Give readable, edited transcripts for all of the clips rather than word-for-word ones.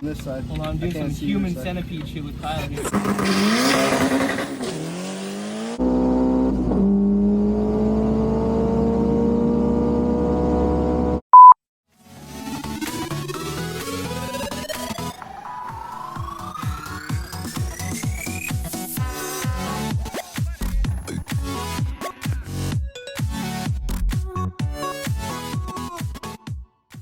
This side. Hold on, I'm doing some human centipede shit with Kyle here.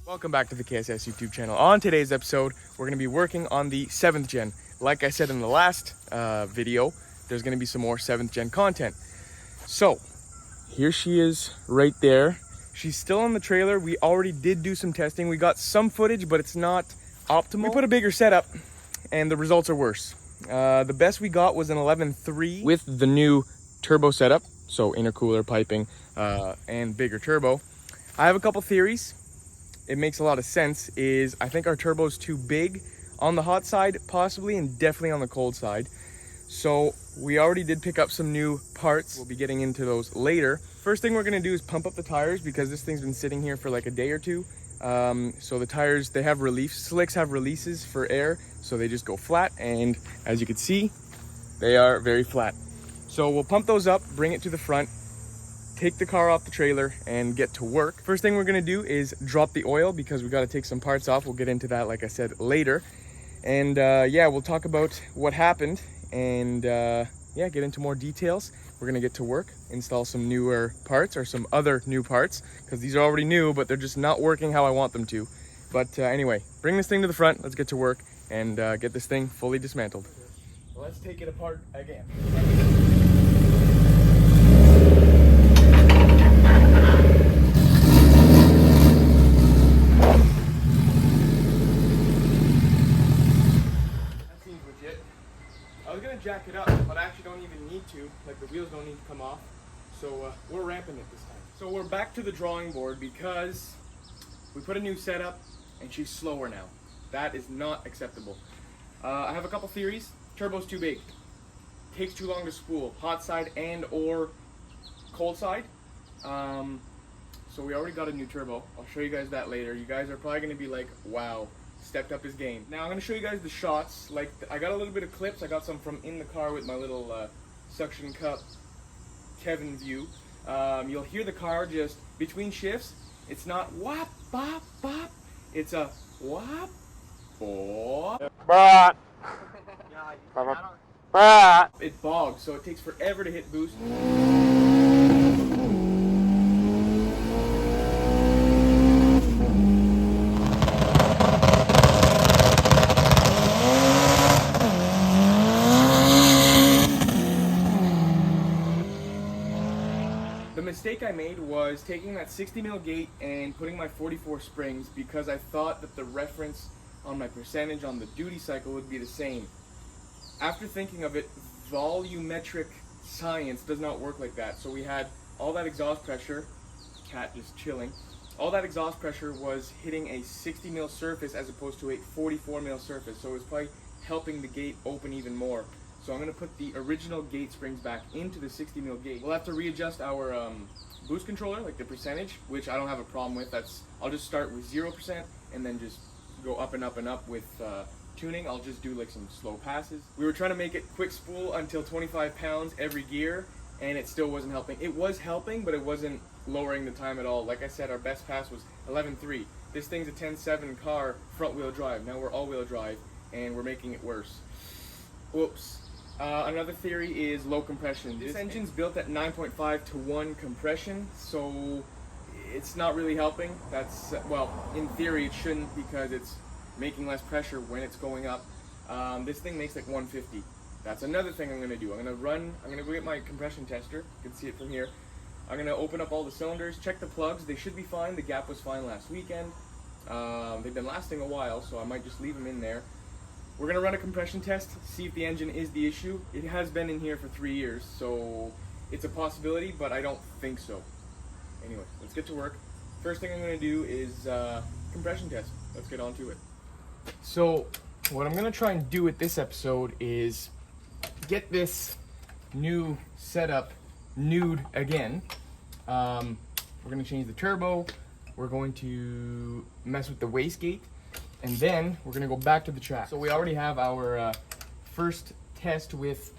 Welcome back to the KSS YouTube channel. On today's episode, we're going to be working on the 7th gen. Like I said in the last video, there's going to be some more 7th gen content. So, here she is right there. She's still on the trailer. We already did do some testing. We got some footage, but it's not optimal. We put a bigger setup, and the results are worse. The best we got was an 11.3 with the new turbo setup, so intercooler, piping, and bigger turbo. I have a couple theories. It makes a lot of sense. I think our turbo is too big on the hot side, possibly, and definitely on the cold side. So we already did pick up some new parts. We'll be getting into those later. First thing we're gonna do is pump up the tires because this thing's been sitting here for like a day or two. So the tires, they have relief. Slicks have releases for air, so they just go flat. And as you can see, they are very flat. So we'll pump those up, bring it to the front, take the car off the trailer and get to work. First thing we're gonna do is drop the oil because we gotta take some parts off. We'll get into that, like I said, later. And yeah, we'll talk about what happened and yeah, get into more details. We're gonna get to work, install some newer parts or some other new parts because these are already new, but they're just not working how I want them to. But anyway, bring this thing to the front, let's get to work and get this thing fully dismantled. Let's take it apart again. I was gonna jack it up, but I actually don't even need to. Like, the wheels don't need to come off. So we're ramping it this time. So we're back to the drawing board because we put a new setup and she's slower now. That is not acceptable. I have a couple theories. Turbo's too big. Takes too long to spool. Hot side and or cold side. So we already got a new turbo. I'll show you guys that later. You guys are probably gonna be like, wow, stepped up his game. Now I'm gonna show you guys the shots. Like, I got a little bit of clips. I got some from in the car with my little suction cup Kevin view. You'll hear the car just between shifts. It's not whop bop bop. It's a whop bop. It bogs, so it takes forever to hit boost. The mistake I made was taking that 60mm gate and putting my 44 springs because I thought that the reference on my percentage on the duty cycle would be the same. After thinking of it, volumetric science does not work like that. So we had all that exhaust pressure, cat just chilling, all that exhaust pressure was hitting a 60mm surface as opposed to a 44mm surface. So it was probably helping the gate open even more. So I'm going to put the original gate springs back into the 60mm gate. We'll have to readjust our boost controller, like the percentage, which I don't have a problem with. I'll just start with 0% and then just go up and up and up with tuning. I'll just do like some slow passes. We were trying to make it quick spool until 25 pounds every gear, and it still wasn't helping. It was helping, but it wasn't lowering the time at all. Like I said, our best pass was 11.3. This thing's a 10.7 car, front wheel drive. Now we're all wheel drive, and we're making it worse. Whoops. Another theory is low compression. This engine's built at 9.5 to 1 compression, so it's not really helping. That's, well, in theory it shouldn't because it's making less pressure when it's going up. This thing makes like 150. That's another thing I'm gonna do. I'm gonna go get my compression tester. You can see it from here. I'm gonna open up all the cylinders, check the plugs. They should be fine. The gap was fine last weekend. They've been lasting a while, so I might just leave them in there. We're gonna run a compression test, see if the engine is the issue. It has been in here for 3 years, so it's a possibility, but I don't think so. Anyway, let's get to work. First thing I'm gonna do is compression test. Let's get on to it. So what I'm gonna try and do with this episode is get this new setup nude again. We're gonna change the turbo. We're going to mess with the wastegate. and then we're gonna go back to the track. So we already have our first test with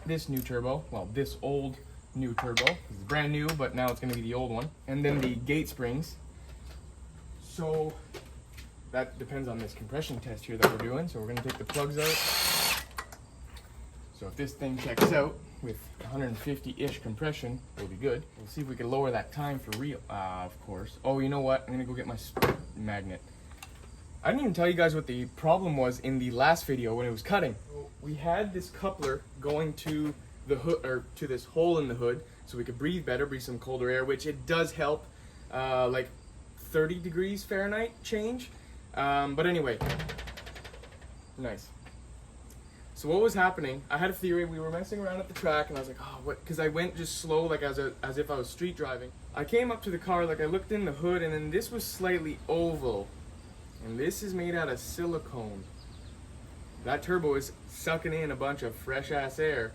this new turbo. Well, this old new turbo. It's brand new, but now it's gonna be the old one. And then the gate springs. So that depends on this compression test here that we're doing. So we're gonna take the plugs out. So if this thing checks out with 150-ish compression, we'll be good. We'll see if we can lower that time for real, of course. Oh, you know what? I'm gonna go get my magnet. I didn't even tell you guys what the problem was in the last video when it was cutting. We had this coupler going to the hood, or to this hole in the hood, so we could breathe better, breathe some colder air, which it does help, like 30 degrees Fahrenheit change. But anyway, nice. So what was happening, I had a theory. We were messing around at the track and I was like, oh, what? Because I went just slow, like as if I was street driving. I came up to the car, like I looked in the hood, and then this was slightly oval. And this is made out of silicone. That turbo is sucking in a bunch of fresh ass air.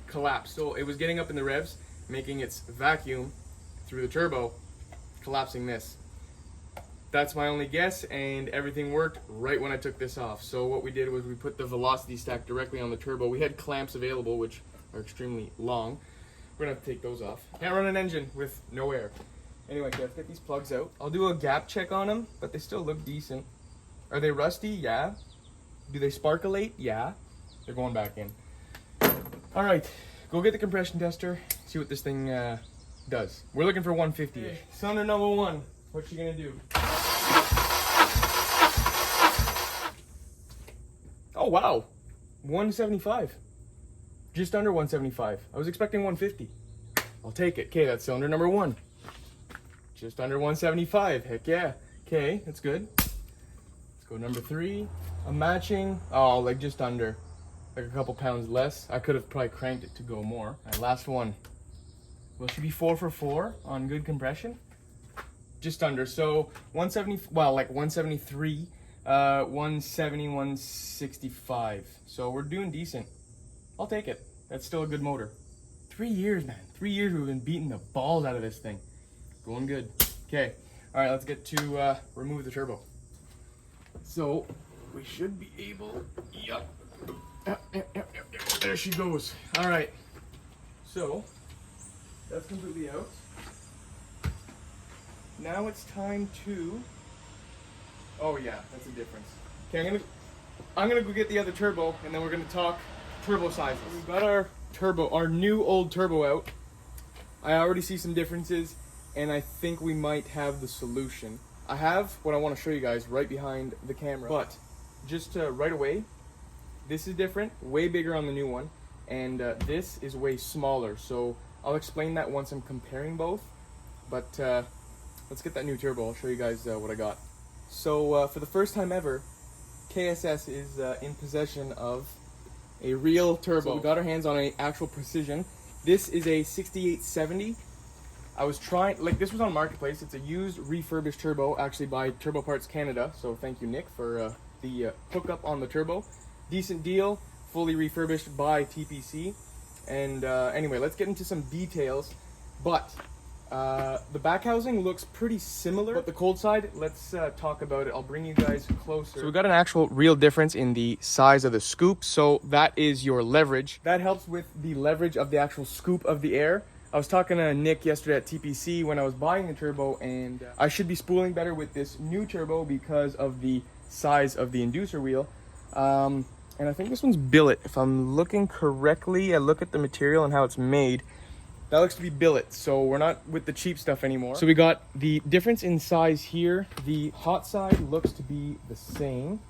Collapsed. So it was getting up in the revs, making its vacuum through the turbo, collapsing this. That's my only guess, and everything worked right when I took this off. So what we did was we put the velocity stack directly on the turbo. We had clamps available, which are extremely long. We're gonna have to take those off. Can't run an engine with no air. Anyway, let's get these plugs out. I'll do a gap check on them, but they still look decent. Are they rusty? Yeah. Do they sparklate? Yeah. They're going back in. All right, go get the compression tester, see what this thing does. We're looking for 150-ish. Okay. Cylinder number one, what's she gonna do? Oh wow, 175. Just under 175. I was expecting 150. I'll take it. Okay, that's cylinder number one. Just under 175. Heck yeah. Okay, that's good. Let's go number three. I'm matching. Oh, like just under. Like a couple pounds less. I could have probably cranked it to go more. All right, last one. Well, should be 4 for 4 on good compression. Just under. So 170. Well, like 173. 170, 165. So we're doing decent. I'll take it. That's still a good motor. 3 years, man. 3 years we've been beating the balls out of this thing. Going good. Okay. All right, let's get to remove the turbo. So we should be able. Yep. There she goes. All right. So that's completely out. Now it's time to. Oh yeah, that's a difference. Okay, I'm gonna go get the other turbo, and then we're gonna talk turbo sizes. We've got our turbo, our new old turbo out. I already see some differences, and I think we might have the solution. I have what I want to show you guys right behind the camera, but just right away, this is different, way bigger on the new one, and this is way smaller. So I'll explain that once I'm comparing both, but let's get that new turbo. I'll show you guys what I got. So for the first time ever, KSS is in possession of a real turbo. So we got our hands on an actual Precision. This is a 6870. I was trying, like this was on Marketplace. It's a used refurbished turbo, actually by Turbo Parts Canada. So thank you, Nick, for the hookup on the turbo. Decent deal, fully refurbished by TPC. And anyway, let's get into some details. But the back housing looks pretty similar, but the cold side, let's talk about it. I'll bring you guys closer. So we got an actual real difference in the size of the scoop. So that is your leverage. That helps with the leverage of the actual scoop of the air. I was talking to Nick yesterday at TPC when I was buying the turbo, and I should be spooling better with this new turbo because of the size of the inducer wheel. And I think this one's billet. If I'm looking correctly, I look at the material and how it's made. That looks to be billet, so we're not with the cheap stuff anymore. So we got the difference in size here. The hot side looks to be the same.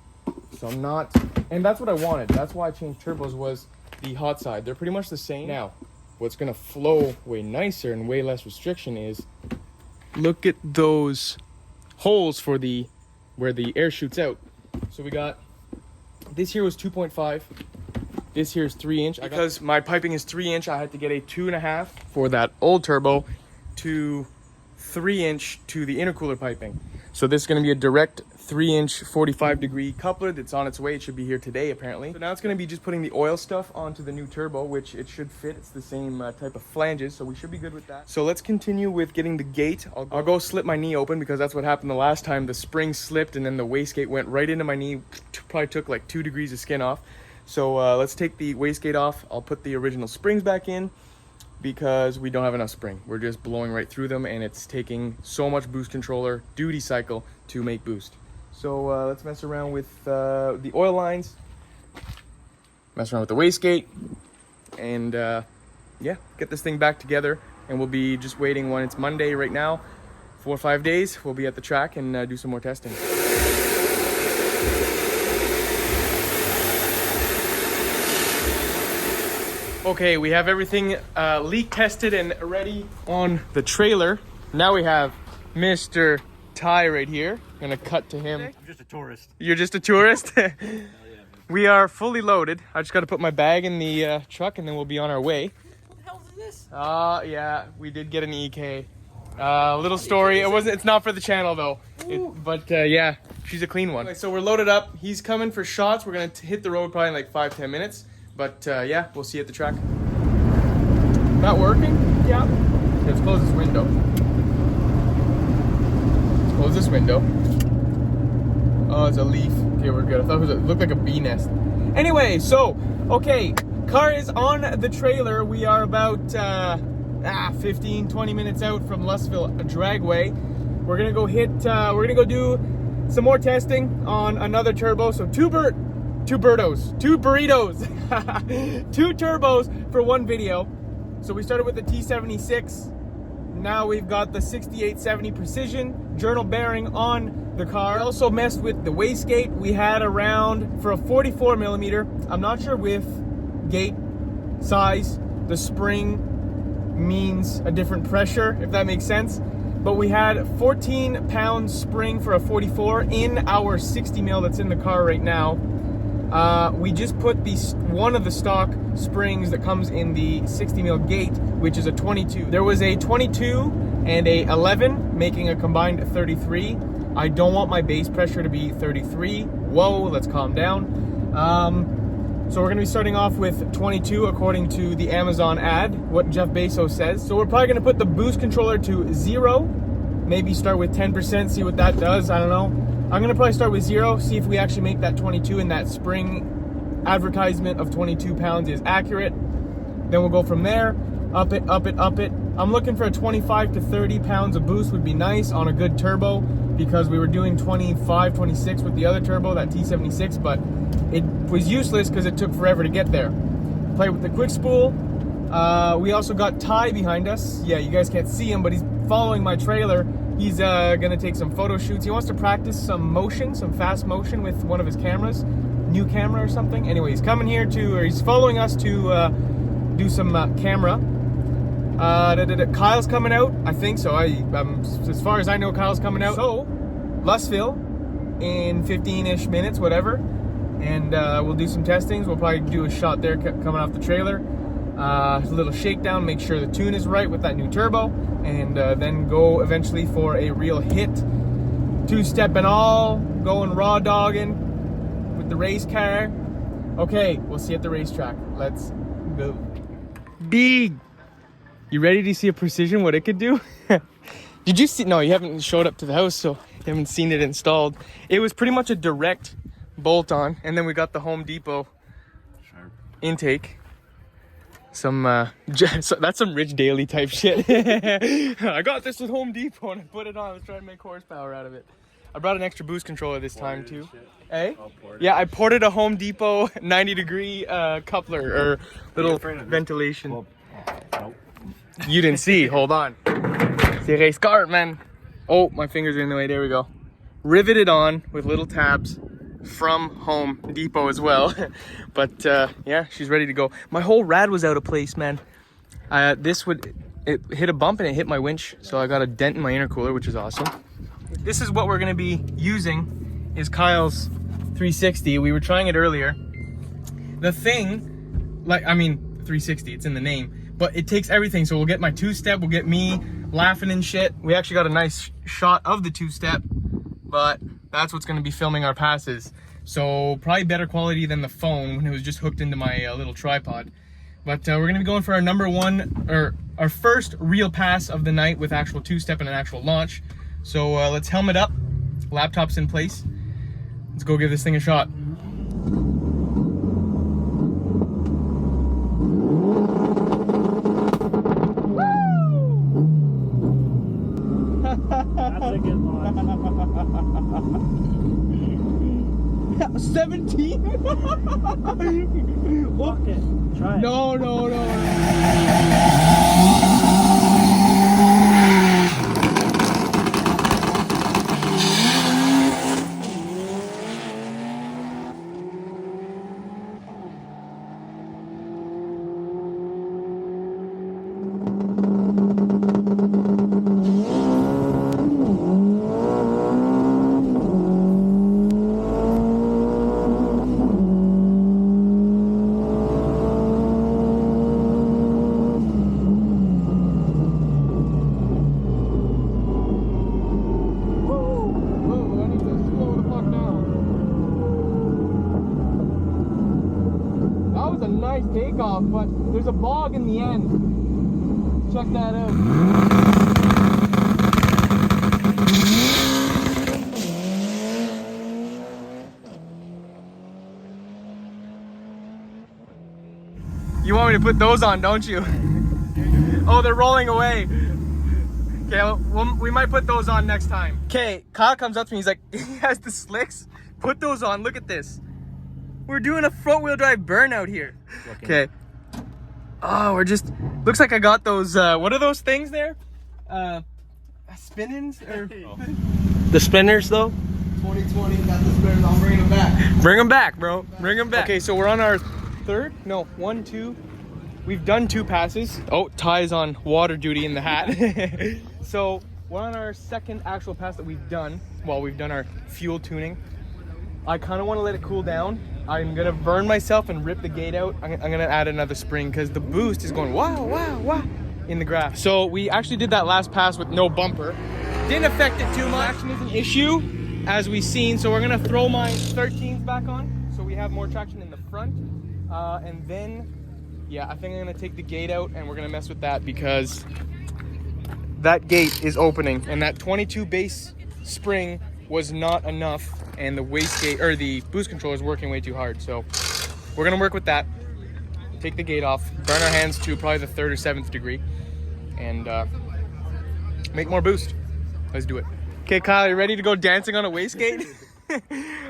So I'm not, and that's what I wanted. That's why I changed turbos, was the hot side. They're pretty much the same. Now, what's gonna flow way nicer and way less restriction is, look at those holes for the, where the air shoots out. So we got, this here was 2.5. This here is 3-inch. Because my piping is 3-inch, I had to get a 2.5 for that old turbo to 3-inch to the intercooler piping. So this is gonna be a direct 3-inch 45-degree coupler that's on its way. It should be here today apparently. So now it's going to be just putting the oil stuff onto the new turbo, which it should fit. It's the same type of flanges, so we should be good with that. So let's continue with getting the gate. I'll go slip my knee open because that's what happened the last time. The spring slipped and then the wastegate went right into my knee. Probably took like 2 degrees of skin off. So let's take the wastegate off. I'll put the original springs back in because we don't have enough spring. We're just blowing right through them and it's taking so much boost controller duty cycle to make boost. So let's mess around with the oil lines, mess around with the wastegate, and yeah, get this thing back together. And we'll be just waiting when it's Monday right now. 4 or 5 days, we'll be at the track and do some more testing. Okay, we have everything leak tested and ready on the trailer. Now we have Mr. Ty right here. I'm gonna cut to him. I'm just a tourist. You're just a tourist? Hell yeah, man. We are fully loaded. I just gotta put my bag in the truck and then we'll be on our way. What the hell is this? Yeah, we did get an EK. Little story. It's not for the channel though. But yeah, she's a clean one. Okay, so we're loaded up. He's coming for shots. We're gonna hit the road probably in like 5-10 minutes. But yeah, we'll see you at the track. Not working? Yeah. Let's close this window. Let's close this window. Oh, it's a leaf. Okay, we're good. I thought it looked like a bee nest. Anyway, so, okay. Car is on the trailer. We are about 15-20 minutes out from Lustville Dragway. We're gonna go we're gonna go do some more testing on another turbo. So two burritos, 2 turbos for one video. So we started with the T76. Now we've got the 6870 Precision journal bearing on the car. We also messed with the wastegate. We had around, for a 44 millimeter, I'm not sure with gate size, the spring means a different pressure, if that makes sense. But we had 14 pound spring for a 44 in our 60 mil that's in the car right now. We just put one of the stock springs that comes in the 60 mil gate, which is a 22. There was a 22 and a 11, making a combined 33. I don't want my base pressure to be 33. Whoa, let's calm down. So we're gonna be starting off with 22 according to the Amazon ad, what Jeff Bezos says. So we're probably gonna put the boost controller to 0, maybe start with 10%, see what that does, I don't know. I'm gonna probably start with 0, see if we actually make that 22 and that spring advertisement of 22 pounds is accurate. Then we'll go from there, up it. I'm looking for a 25 to 30 pounds of boost would be nice on a good turbo because we were doing 25, 26 with the other turbo, that T76, but it was useless because it took forever to get there. Play with the quick spool. We also got Ty behind us. Yeah, you guys can't see him, but he's following my trailer. He's gonna take some photo shoots. He wants to practice some fast motion with one of his cameras, new camera or something. Anyway, he's coming here he's following us to do some camera. Kyle's coming out, I think so. As far as I know, Kyle's coming out. So, Lustville in 15-ish minutes, whatever. And we'll do some testings. We'll probably do a shot there coming off the trailer. A little shakedown, make sure the tune is right with that new turbo, and then go eventually for a real hit. 2-step and all, going raw dogging with the race car. Okay, we'll see you at the racetrack. Let's go. Big! You ready to see a Precision, what it could do? Did you see? No, you haven't showed up to the house, so you haven't seen it installed. It was pretty much a direct bolt on, and then we got the Home Depot intake. That's some Rich Daily type shit. I got this at Home Depot and I put it on. I was trying to make horsepower out of it. I brought an extra boost controller this time too. Eh? Yeah, I ported a Home Depot 90-degree coupler or little ventilation. Well, nope. You didn't see. Hold on. C'est race car, man. Oh, my fingers are in the way. There we go. Riveted on with little tabs from Home Depot as well. But yeah, she's ready to go. My whole rad was out of place, man. It hit a bump and it hit my winch, so I got a dent in my intercooler, which is awesome. This is what we're gonna be using, is Kyle's 360. We were trying it earlier. The thing, 360, it's in the name, but it takes everything. So we'll get my 2-step, we'll get me laughing and shit. We actually got a nice shot of the 2-step, but That's what's going to be filming our passes. So probably better quality than the phone when it was just hooked into my little tripod. But we're going to be going for our first real pass of the night with actual two-step and an actual launch. So let's helmet up, laptops in place. Let's go give this thing a shot. That's a good launch. 17? Fuck it. Try it. No. Nice takeoff, but there's a bog in the end. Check that out. You want me to put those on, don't you? Oh, they're rolling away. Okay, we might put those on next time. Okay, Kyle comes up to me, he's like, he has the slicks. Put those on, look at this. We're doing a front wheel drive burnout here. Okay. Oh, looks like I got those, what are those things there? Spin-ins? Or... Oh. The spinners though? 2020, got the spinners, I'll bring them back. Bring them back, bro. Bring them back. Okay, so we're on our one, two. We've done 2 passes. Oh, Ty's on water duty in the hat. So we're on our second actual pass that we've done while we've done our fuel tuning. I kind of want to let it cool down. I'm gonna burn myself and rip the gate out. I'm gonna add another spring because the boost is going wow in the graph. So we actually did that last pass with no bumper. Didn't affect it too much. Traction is an issue, as we've seen. So we're gonna throw my 13s back on, so we have more traction in the front. And then, yeah, I think I'm gonna take the gate out and we're gonna mess with that because that gate is opening and that 22 base spring was not enough, and the wastegate or the boost controller is working way too hard. So we're gonna work with that. Take the gate off, burn our hands to probably the 3rd or 7th degree, and make more boost. Let's do it. Okay, Kyle, you ready to go dancing on a wastegate?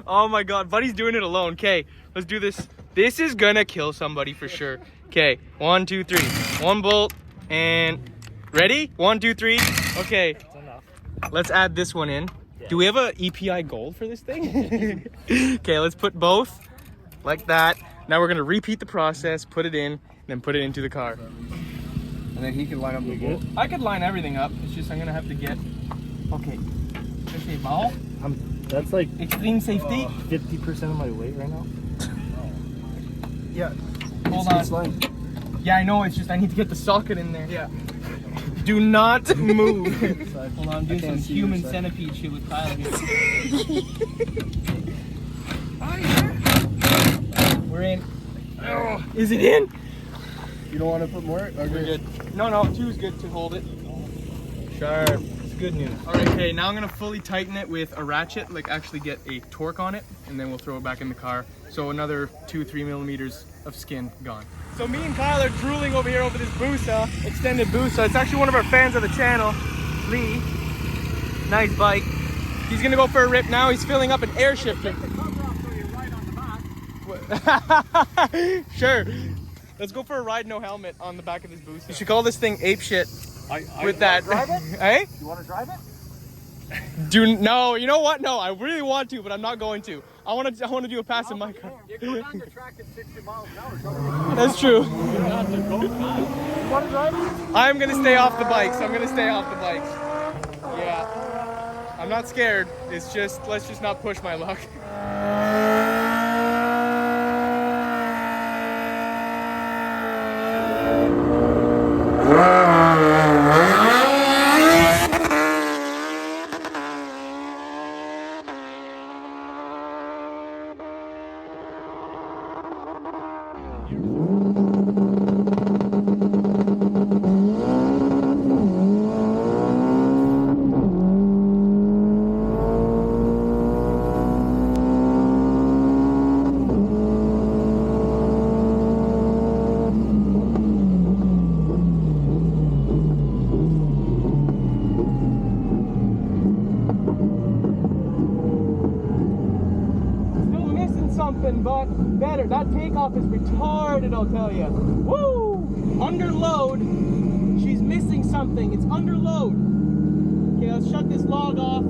Oh my God, buddy's doing it alone. Okay, let's do this. This is gonna kill somebody for sure. Okay, 1, 2, 3. 1 bolt and ready? 1, 2, 3. Okay, That's enough. let's add this one in. Do we have a EPI gold for this thing? Okay, let's put both like that. Now we're gonna repeat the process, put it in, then put it into the car. And then he can line up the bolt. I could line everything up. It's just I'm gonna have to get. Okay. Okay, ball. That's like Extreme safety. 50% of my weight right now. Yeah. Hold It's on. line. Yeah, I know. It's just I need to get the socket in there. Yeah. Do not move. Hold on, I'm doing some human centipede shit with Kyle here. We're in. Oh, is it in? You don't want to put more? Okay. We're good. No, 2 is good to hold it. Sharp. It's good news. All right, okay, now I'm gonna fully tighten it with a ratchet, like actually get a torque on it, and then we'll throw it back in the car. So another 2-3 millimeters of skin gone. So me and Kyle are drooling over here over this Busa, extended Busa. It's actually one of our fans of the channel, Lee. Nice bike. He's gonna go for a rip now. He's filling up an air shifter. Take the cover off so you're right on the back. Sure. Let's go for a ride, no helmet on the back of this Busa. You should call this thing ape shit with that. Drive it? Hey? You want to drive it? No, you know what? No, I really want to, but I'm not going to. I want to do a pass in my car. You go down the track at 60 miles an hour. That's true. You don't have to go fast. You want to drive it? I'm gonna stay off the bikes. Yeah. I'm not scared. It's just, let's just not push my luck. but better. That takeoff is retarded, I'll tell you. Woo! Under load. She's missing something. It's under load. Okay, let's shut this log off.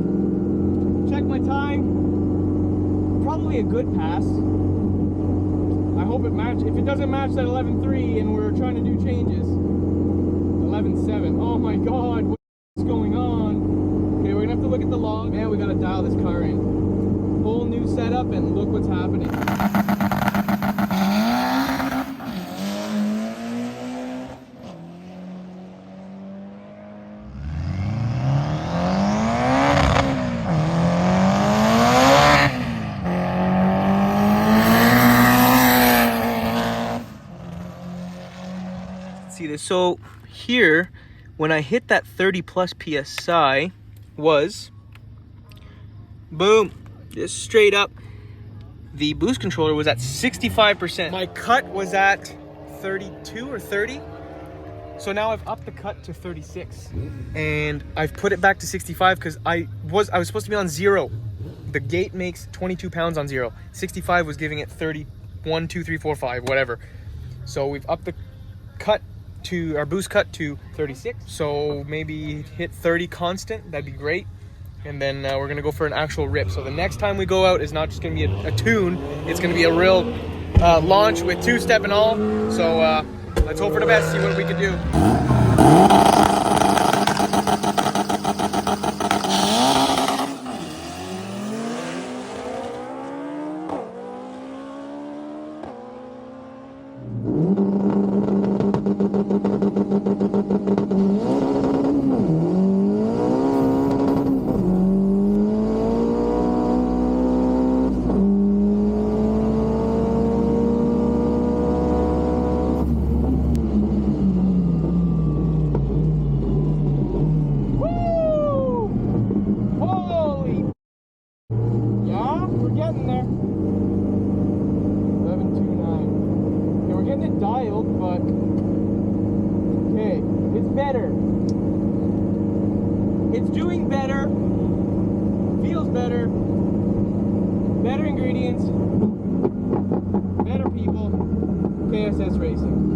Check my time. Probably a good pass. I hope it matches. If it doesn't match that 11.3 and we're trying to do changes, 11.7. Oh my God, what's going on? Okay, we're gonna have to look at the log. Man, we gotta dial this car in. Whole new setup, and look what's happening. See this? So here, when I hit that 30 plus PSI, was boom, just straight up. The boost controller was at 65%. My cut was at 32 or 30. So now I've upped the cut to 36. And I've put it back to 65 because I was supposed to be on 0. The gate makes 22 pounds on 0. 65 was giving it 31, 2, 3, 4, 5, whatever. So we've upped the cut to our boost cut to 36. So maybe hit 30 constant, that'd be great. And then we're gonna go for an actual rip. So the next time we go out is not just gonna be a tune, it's gonna be a real launch with two-step and all. So let's hope for the best, see what we can do. Dialed, but okay, it's better. It's doing better, feels better, better ingredients, better people. KSS Racing.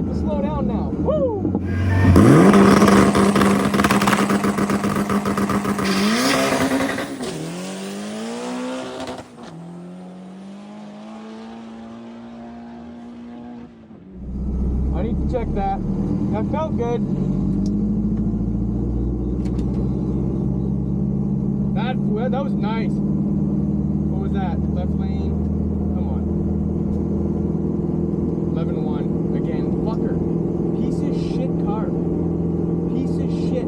To slow down now. Woo! I need to check that. That felt good. That was nice. What was that? Left lane. Come on. 11.1 again. Fucker. Piece of shit car. Piece of shit.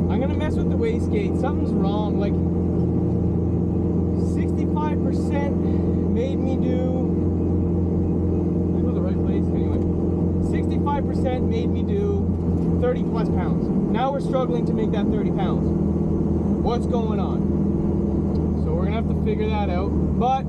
I'm gonna mess with the wastegate. Something's wrong. Like 65% made me do. Did I go to the right place? Anyway. 65% made me do 30 plus pounds. Now we're struggling to make that 30 pounds. What's going on? So we're gonna have to figure that out. But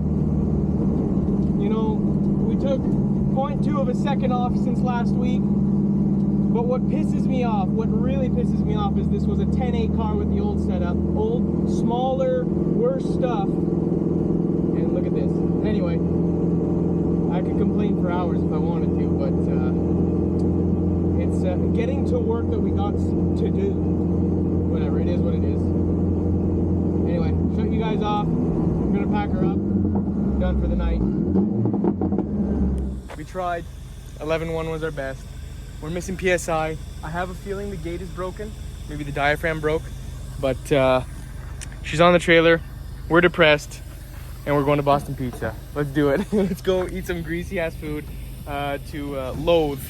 you know, we took 0.2 of a second off since last week. But what pisses me off, what really pisses me off, is this was a 10.8 car with the old setup. Old, smaller, worse stuff. And look at this. Anyway, I could complain for hours if I wanted to, but it's getting to work that we got to do. Whatever, it is what it is. Anyway, shut you guys off. I'm gonna pack her up. Done for the night. We tried. 11.1 was our best. We're missing PSI. I have a feeling the gate is broken. Maybe the diaphragm broke. But she's on the trailer. We're depressed. And we're going to Boston Pizza. Let's do it. Let's go eat some greasy ass food to loathe.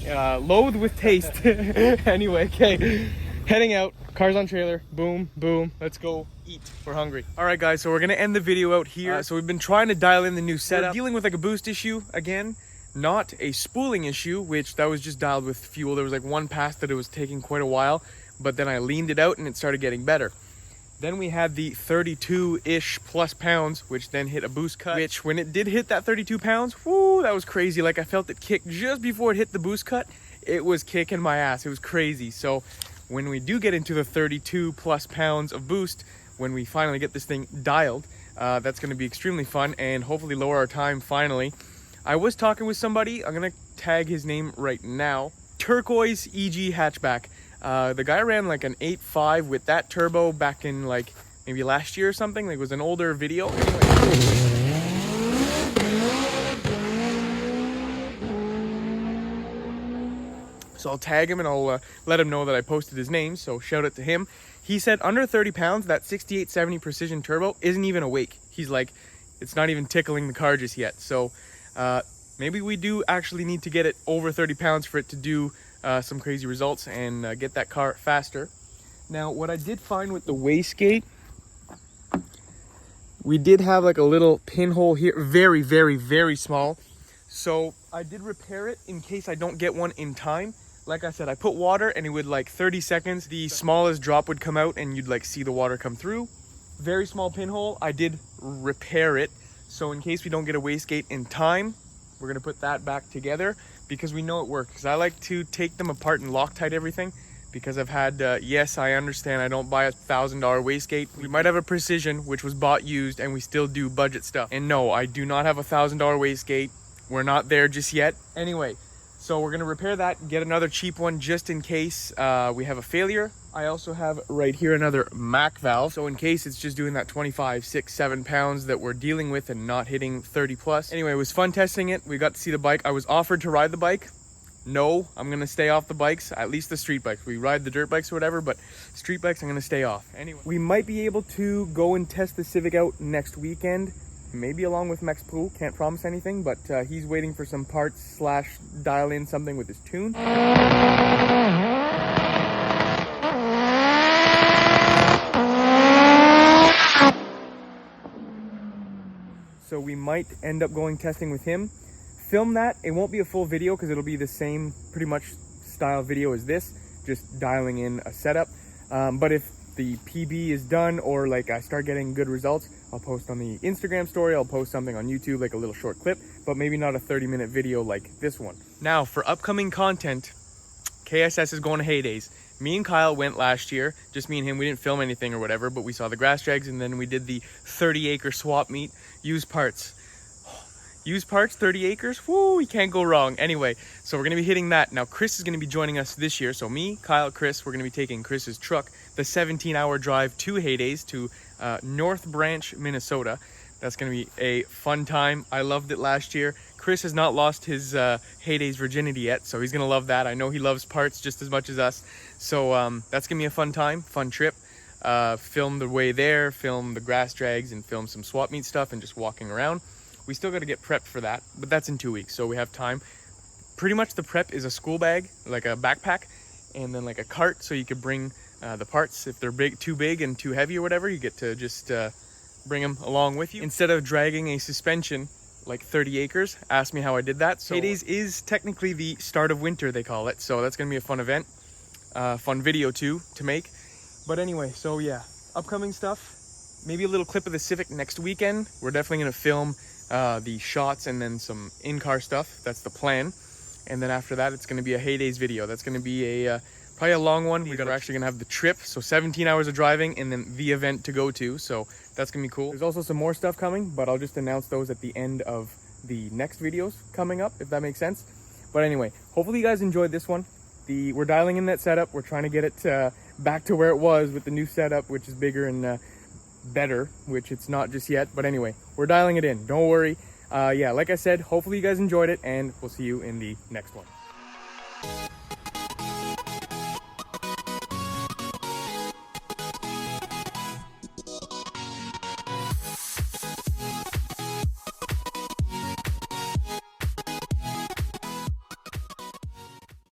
Loathe with taste. Anyway, okay. Heading out. Cars on trailer, boom, boom, let's go eat. We're hungry. All right, guys, so we're gonna end the video out here. So we've been trying to dial in the new setup. We're dealing with like a boost issue again, not a spooling issue, which that was just dialed with fuel. There was like one pass that it was taking quite a while, but then I leaned it out and it started getting better. Then we had the 32-ish plus pounds, which then hit a boost cut, which when it did hit that 32 pounds, whoo, that was crazy. Like I felt it kick just before it hit the boost cut. It was kicking my ass. It was crazy. So when we do get into the 32 plus pounds of boost, when we finally get this thing dialed, that's going to be extremely fun and hopefully lower our time finally. I was talking with somebody, I'm going to tag his name right now, Turquoise EG hatchback. The guy ran like an 8.5 with that turbo back in like maybe last year or something. Like it was an older video. Anyway. So I'll tag him and I'll let him know that I posted his name. So shout out to him. He said under 30 pounds, that 6870 precision turbo isn't even awake. He's like, it's not even tickling the car just yet. So maybe we do actually need to get it over 30 pounds for it to do some crazy results and get that car faster. Now, what I did find with the Wastegate, we did have like a little pinhole here, very, very, very small. So I did repair it in case I don't get one in time. Like I said, I put water and it would like 30 seconds, the smallest drop would come out and you'd like see the water come through. Very small pinhole. I did repair it. So in case we don't get a Wastegate in time, we're gonna put that back together because we know it works. Because I like to take them apart and Loctite everything because I've had, yes, I understand I don't buy $1,000 Wastegate. We might have a Precision, which was bought used, and we still do budget stuff. And no, I do not have $1,000 Wastegate. We're not there just yet. Anyway, so we're gonna repair that, get another cheap one just in case we have a failure. I also have right here another MAC valve. So in case it's just doing that 25, 6, 7 pounds that we're dealing with and not hitting 30 plus. Anyway, it was fun testing it. We got to see the bike. I was offered to ride the bike. No, I'm gonna stay off the bikes, at least the street bikes. We ride the dirt bikes or whatever, but street bikes, I'm gonna stay off. Anyway, we might be able to go and test the Civic out next weekend. Maybe along with Max Pool, can't promise anything, but he's waiting for some parts / dial in something with his tune. So we might end up going testing with him. Film that. It won't be a full video because it'll be the same pretty much style video as this, just dialing in a setup. But if the PB is done or like I start getting good results, I'll post on the Instagram story, I'll post something on YouTube, like a little short clip, but maybe not a 30-minute video like this one. Now for upcoming content, KSS is going to Heydays. Me and Kyle went last year, just me and him. We didn't film anything or whatever, but we saw the grass drags and then we did the 30-acre swap meet, used parts. Used parts, 30 acres, woo, you can't go wrong. Anyway, so we're gonna be hitting that. Now Chris is gonna be joining us this year. So me, Kyle, Chris, we're gonna be taking Chris's truck, the 17-hour drive to Heydays to North Branch, Minnesota. That's gonna be a fun time. I loved it last year. Chris has not lost his Heydays virginity yet, so he's gonna love that. I know he loves parts just as much as us. So that's gonna be a fun time, fun trip. Film the way there, film the grass drags, and film some swap meet stuff and just walking around. We still got to get prepped for that, but that's in 2 weeks, so we have time. Pretty much the prep is a school bag, like a backpack, and then like a cart, so you could bring the parts. If they're too big and too heavy or whatever, you get to just bring them along with you. Instead of dragging a suspension like 30 acres, ask me how I did that. So Heydays is technically the start of winter, they call it, so that's going to be a fun event, fun video too to make. But anyway, so yeah, upcoming stuff. Maybe a little clip of the Civic next weekend. We're definitely going to film the shots and then some in-car stuff. That's the plan. And then after that, it's going to be a Heydays video. That's going to be a probably a long one. We're actually going to have the trip, so 17 hours of driving and then the event to go to. So that's going to be cool. There's also some more stuff coming, but I'll just announce those at the end of the next videos coming up, if that makes sense. But anyway, hopefully you guys enjoyed this one. We're dialing in that setup. We're trying to get it back to where it was with the new setup, which is bigger and better, which it's not just yet. But anyway, we're dialing it in. Don't worry. Yeah, like I said, hopefully you guys enjoyed it, and we'll see you in the next one.